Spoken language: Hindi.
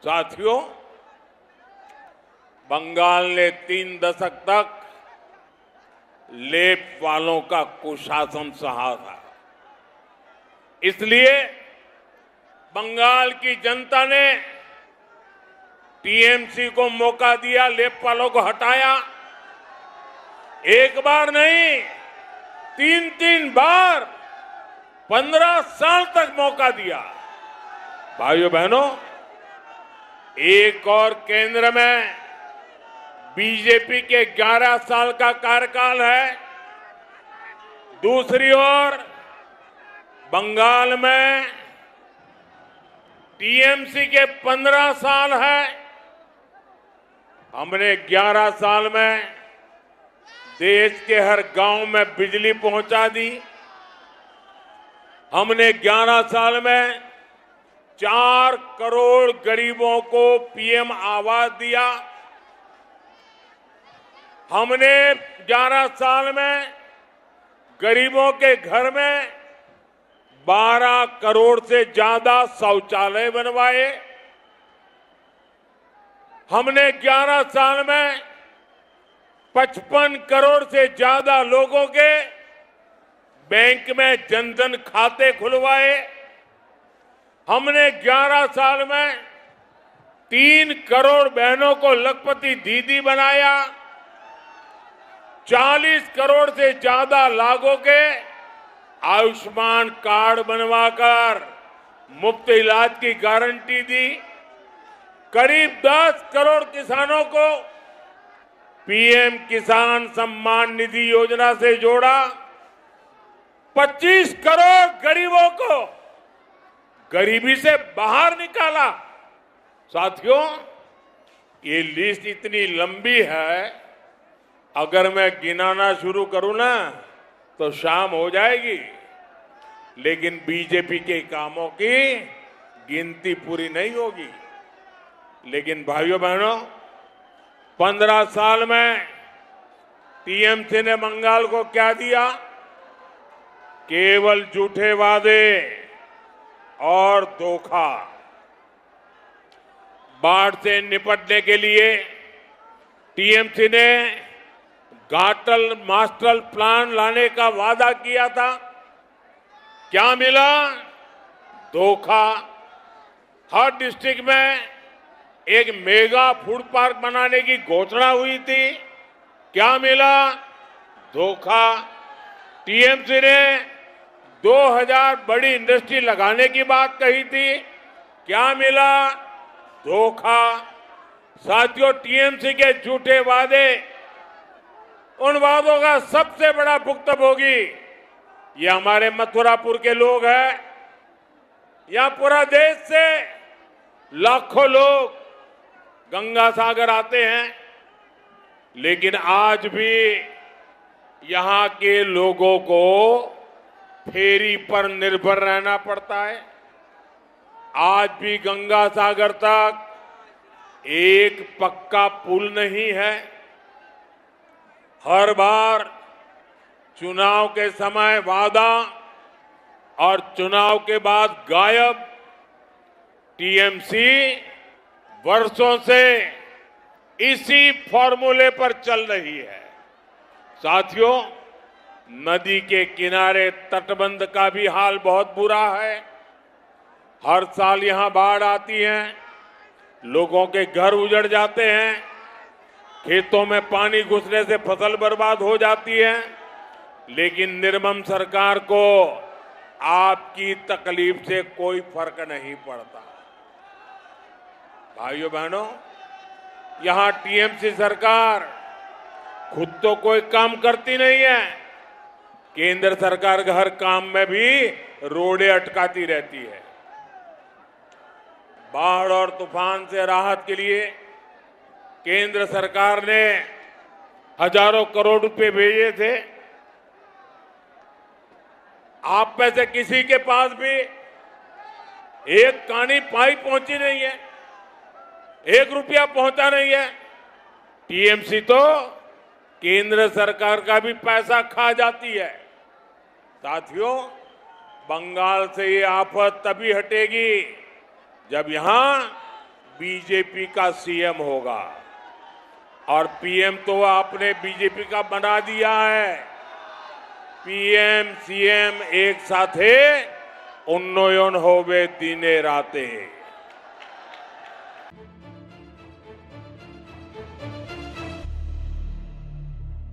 साथियों, बंगाल ने 3 दशक तक लेप वालों का कुशासन सहा था। इसलिए बंगाल की जनता ने टीएमसी को मौका दिया, लेप वालों को हटाया। एक बार नहीं, 3-3 बार 15 साल तक मौका दिया। भाइयों बहनों, एक और केंद्र में बीजेपी के 11 साल का कार्यकाल है, दूसरी ओर बंगाल में टीएमसी के 15 साल है। हमने 11 साल में देश के हर गांव में बिजली पहुंचा दी। हमने 11 साल में 4 करोड़ गरीबों को पीएम आवास दिया। हमने 11 साल में गरीबों के घर में 12 करोड़ से ज्यादा शौचालय बनवाए। हमने 11 साल में 55 करोड़ से ज्यादा लोगों के बैंक में जनधन खाते खुलवाए। हमने 11 साल में 3 करोड़ बहनों को लखपति दीदी बनाया। 40 करोड़ से ज्यादा लोगों के आयुष्मान कार्ड बनवाकर मुफ्त इलाज की गारंटी दी। करीब 10 करोड़ किसानों को पीएम किसान सम्मान निधि योजना से जोड़ा। 25 करोड़ गरीबों को गरीबी से बाहर निकाला। साथियों, ये लिस्ट इतनी लंबी है, अगर मैं गिनाना शुरू करूं ना तो शाम हो जाएगी, लेकिन बीजेपी के कामों की गिनती पूरी नहीं होगी। लेकिन भाइयों बहनों, 15 साल में टीएमसी ने बंगाल को क्या दिया? केवल झूठे वादे और धोखा। बाढ़ से निपटने के लिए टीएमसी ने घाटल मास्टर प्लान लाने का वादा किया था। क्या मिला? धोखा। हर डिस्ट्रिक्ट में एक मेगा फूड पार्क बनाने की घोषणा हुई थी। क्या मिला? धोखा। टीएमसी ने 2000 बड़ी इंडस्ट्री लगाने की बात कही थी। क्या मिला? धोखा। साथियों, टीएमसी के झूठे वादे, उन वादों का सबसे बड़ा भुक्तभोगी ये हमारे मथुरापुर के लोग हैं। यहां पूरा देश से लाखों लोग गंगा सागर आते हैं, लेकिन आज भी यहां के लोगों को फेरी पर निर्भर रहना पड़ता है। आज भी गंगा सागर तक एक पक्का पुल नहीं है। हर बार चुनाव के समय वादा और चुनाव के बाद गायब। टीएमसी वर्षों से इसी फॉर्मूले पर चल रही है। साथियों, नदी के किनारे तटबंध का भी हाल बहुत बुरा है। हर साल यहां बाढ़ आती है, लोगों के घर उजड़ जाते हैं, खेतों में पानी घुसने से फसल बर्बाद हो जाती है, लेकिन निर्मम सरकार को आपकी तकलीफ से कोई फर्क नहीं पड़ता। भाइयों बहनों, यहां टीएमसी सरकार खुद तो कोई काम करती नहीं है, केंद्र सरकार के हर काम में भी रोड़े अटकाती रहती है। बाढ़ और तूफान से राहत के लिए केंद्र सरकार ने हजारों करोड़ रुपए भेजे थे। आप में से किसी के पास भी एक कानी पाई पहुंची नहीं है, 1 रुपया पहुंचा नहीं है। टीएमसी तो केंद्र सरकार का भी पैसा खा जाती है। साथियों, बंगाल से ये आफत तभी हटेगी जब यहां बीजेपी का सीएम होगा और पीएम तो आपने बीजेपी का बना दिया है। पीएम सीएम एक साथे उन्नयन होवे दिने राते।